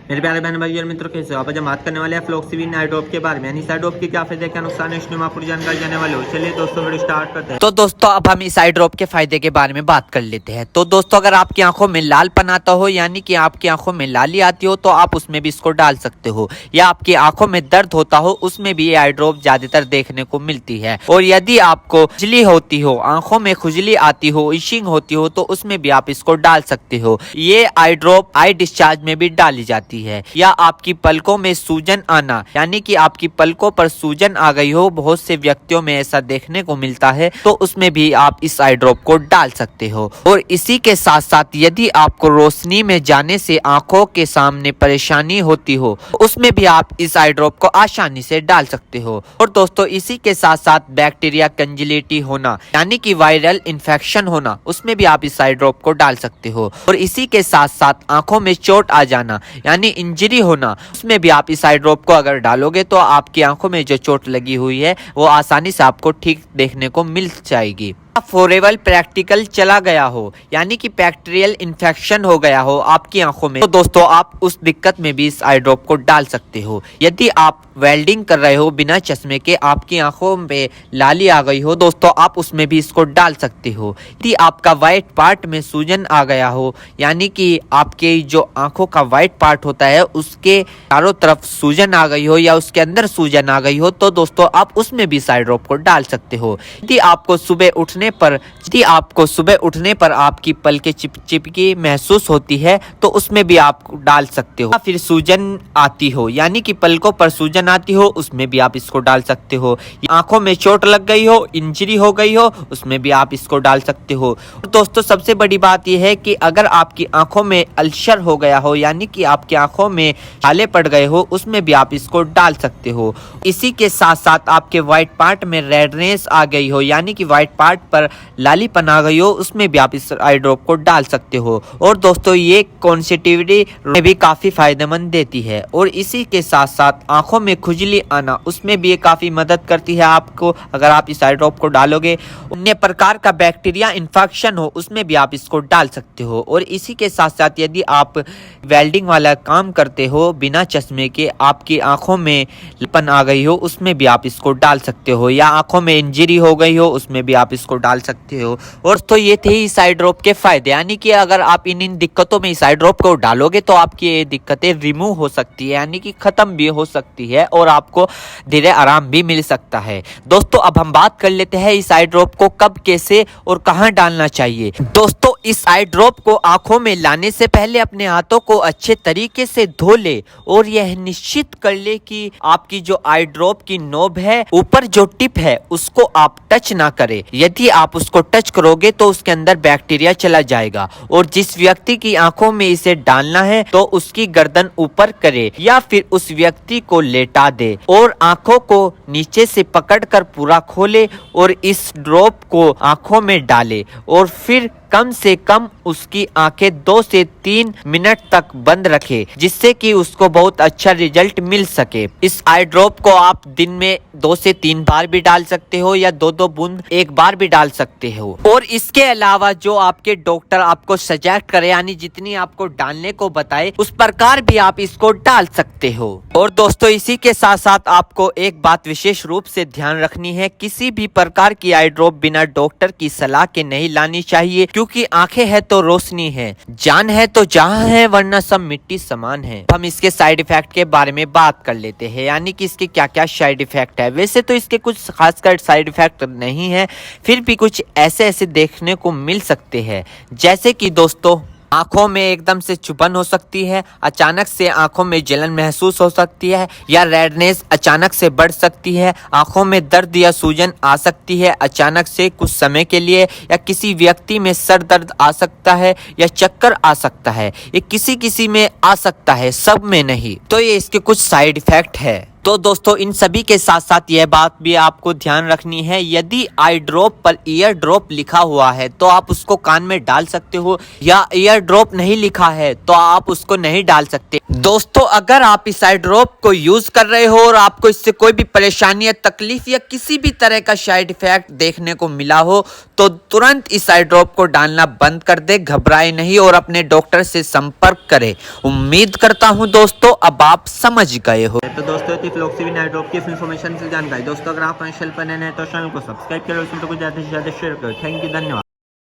मेरे प्यारे बहन भाई और मित्रों, कैसे हो आप? आज हम बात करने वाले हैं फ्लॉक्सीविन आई ड्रॉप के बारे में। यानी इस आई ड्रॉप के क्या फायदे क्या नुकसान है, इसमें पूरी जानकारी जाने वाले हो। चलिए दोस्तों वीडियो स्टार्ट करते हैं। तो दोस्तों अब हम इस आई ड्रॉप के फायदे के बारे में बात कर लेते हैं। तो दोस्तों अगर आपकी आंखों में लालपन आता हो, यानी कि आपकी आंखों में लाली आती हो, तो आप उसमें भी इसको डाल सकते हो। या आपकी आंखों में दर्द होता हो, उसमें भी ये आई ड्रॉप ज्यादातर देखने को मिलती है। और यदि आपको खुजली होती हो, आंखों में खुजली आती हो, इशिंग होती हो, तो उसमें भी आप इसको डाल सकते हो। ये आई ड्रॉप आई डिस्चार्ज में भी डाली जाती है। या आपकी पलकों में सूजन आना, यानी कि आपकी पलकों पर सूजन आ गई हो, बहुत से व्यक्तियों में ऐसा देखने को मिलता है, तो उसमें भी आप इस आई ड्रॉप को डाल सकते हो। और इसी के साथ साथ यदि आपको रोशनी में जाने से आंखों के सामने परेशानी होती हो, उसमें भी आप इस आई ड्रॉप को आसानी से डाल सकते हो। और दोस्तों इसी के साथ साथ बैक्टीरिया कंजिलिटी होना, यानी कि वायरल इन्फेक्शन होना, उसमें भी आप इस आई ड्रॉप को डाल सकते हो। और इसी के साथ साथ आंखों में चोट आ जाना, यानी इंजरी होना, उसमें भी आप इस आई ड्रॉप को अगर डालोगे तो आपकी आंखों में जो चोट लगी हुई है वो आसानी से आपको ठीक देखने को मिल जाएगी। फॉरेबल प्रैक्टिकल चला गया हो, यानी कि बैक्टीरियल इन्फेक्शन हो गया हो आपकी आंखों में, तो दोस्तों आप उस दिक्कत में भी इस आई ड्रॉप को डाल सकते हो। यदि आप वेल्डिंग कर रहे हो बिना चश्मे के, आपकी आंखों में लाली आ गई हो, दोस्तों आप उसमें भी इसको डाल सकते हो। यदि आपका व्हाइट पार्ट में सूजन आ गया हो, यानी कि आपके जो आंखों का व्हाइट पार्ट होता है उसके चारों तरफ सूजन आ गई हो या उसके अंदर सूजन आ गई हो, तो दोस्तों आप उसमें भी इस आई ड्रॉप को डाल सकते हो। यदि आपको सुबह उठने पर आपकी पलकें चिपचिपकी महसूस होती है, तो उसमें भी आप डाल सकते हो। फिर सूजन आती हो, यानी कि पलकों पर सूजन आती हो, उसमें भी आप इसको डाल सकते हो। आंखों में चोट लग गई हो, इंजरी हो गई हो, उसमें भी आप इसको डाल सकते हो। और दोस्तों सबसे बड़ी बात यह है कि अगर आपकी आंखों में अल्सर हो गया हो, यानी कि आपकी आंखों में छाले पड़ गए हो, उसमें भी आप इसको डाल सकते हो। इसी के साथ साथ आपके व्हाइट पार्ट में रेडनेस आ गई हो, यानी कि व्हाइट पार्ट पर लालीपन आ गई हो, उसमें भी आप इस आई ड्रॉप को डाल सकते हो। और दोस्तों ये कॉन्सेटिविटी में भी काफी फायदेमंद देती है। और इसी के साथ साथ आंखों में खुजली आना, उसमें भी ये काफी मदद करती है आपको। अगर आप इस आई ड्रॉप को डालोगे, अन्य प्रकार का बैक्टीरिया इन्फेक्शन हो, उसमें भी आप इसको डाल सकते हो। और इसी के साथ साथ यदि आप वेल्डिंग वाला काम करते हो बिना चश्मे के, आपकी आंखों में लालीपन आ गई हो, उसमें भी आप इसको डाल सकते हो। या आंखों में इंजरी हो गई हो, उसमें भी आप इसको डाल सकते हो। और तो ये थे इस आई ड्रॉप के फायदे, यानी कि अगर आप इन दिक्कतों में इस आई ड्रॉप को डालोगे तो आपकी ये दिक्कतें रिमूव हो सकती है, यानी कि खत्म भी हो सकती है और आपको धीरे आराम भी मिल सकता है। दोस्तों अब हम बात कर लेते हैं इस आई ड्रॉप को कब, कैसे और कहां डालना चाहिए। दोस्तों इस आई ड्रॉप को आंखों में लाने से पहले अपने हाथों को अच्छे तरीके से धो ले और यह निश्चित कर ले कि आपकी जो आई ड्रॉप की नोब है, ऊपर जो टिप है, उसको आप टच ना करें। यदि आप उसको टच करोगे तो उसके अंदर बैक्टीरिया चला जाएगा। और जिस व्यक्ति की आंखों में इसे डालना है तो उसकी गर्दन ऊपर करे या फिर उस व्यक्ति को लेटा दे और आंखों को नीचे से पकड़कर पूरा खोले और इस ड्रॉप को आंखों में डाले। और फिर कम से कम उसकी आंखें 2 से 3 मिनट तक बंद रखे, जिससे कि उसको बहुत अच्छा रिजल्ट मिल सके। इस आई ड्रॉप को आप दिन में 2 से 3 बार भी डाल सकते हो या 2-2 बूंद एक बार भी डाल सकते हो। और इसके अलावा जो आपके डॉक्टर आपको सजेस्ट करे, यानी जितनी आपको डालने को बताए, उस प्रकार भी आप इसको डाल सकते हो। और दोस्तों इसी के साथ साथ आपको एक बात विशेष रूप से ध्यान रखनी है, किसी भी प्रकार की आई ड्रॉप बिना डॉक्टर की सलाह के नहीं लानी चाहिए, क्योंकि आंखें है तो रोशनी है, जान है तो जहां है, वरना सब मिट्टी समान है। हम इसके साइड इफेक्ट के बारे में बात कर लेते हैं, यानी कि इसके क्या क्या साइड इफेक्ट है। वैसे तो इसके कुछ खासकर साइड इफेक्ट नहीं है, फिर भी कुछ ऐसे देखने को मिल सकते हैं, जैसे कि दोस्तों आंखों में एकदम से चुभन हो सकती है, अचानक से आंखों में जलन महसूस हो सकती है, या रेडनेस अचानक से बढ़ सकती है, आंखों में दर्द या सूजन आ सकती है अचानक से कुछ समय के लिए, या किसी व्यक्ति में सर दर्द आ सकता है या चक्कर आ सकता है। ये किसी किसी में आ सकता है, सब में नहीं। तो ये इसके कुछ साइड इफेक्ट है। तो दोस्तों इन सभी के साथ साथ यह बात भी आपको ध्यान रखनी है, यदि आई ड्रॉप पर ईयर ड्रॉप लिखा हुआ है तो आप उसको कान में डाल सकते हो, या ईयर ड्रॉप नहीं लिखा है तो आप उसको नहीं डाल सकते। दोस्तों अगर आप इस आई ड्रॉप को यूज कर रहे हो और आपको इससे कोई भी परेशानी या तकलीफ या किसी भी तरह का साइड इफेक्ट देखने को मिला हो तो तुरंत इस आई ड्रॉप को डालना बंद कर दे, घबराए नहीं और अपने डॉक्टर से संपर्क करें। उम्मीद करता हूं दोस्तों अब आप समझ गए हो। तो दोस्तों फ्लॉक्सिबिन आई ड्रॉप की इन्फॉर्मेशन से जानकारी। दोस्तों अगर आप चैनल पर नए हैं तो चैनल को सब्सक्राइब करो, इसमें तो कुछ ज़्यादा से ज़्यादा शेयर करो। थैंक यू, धन्यवाद।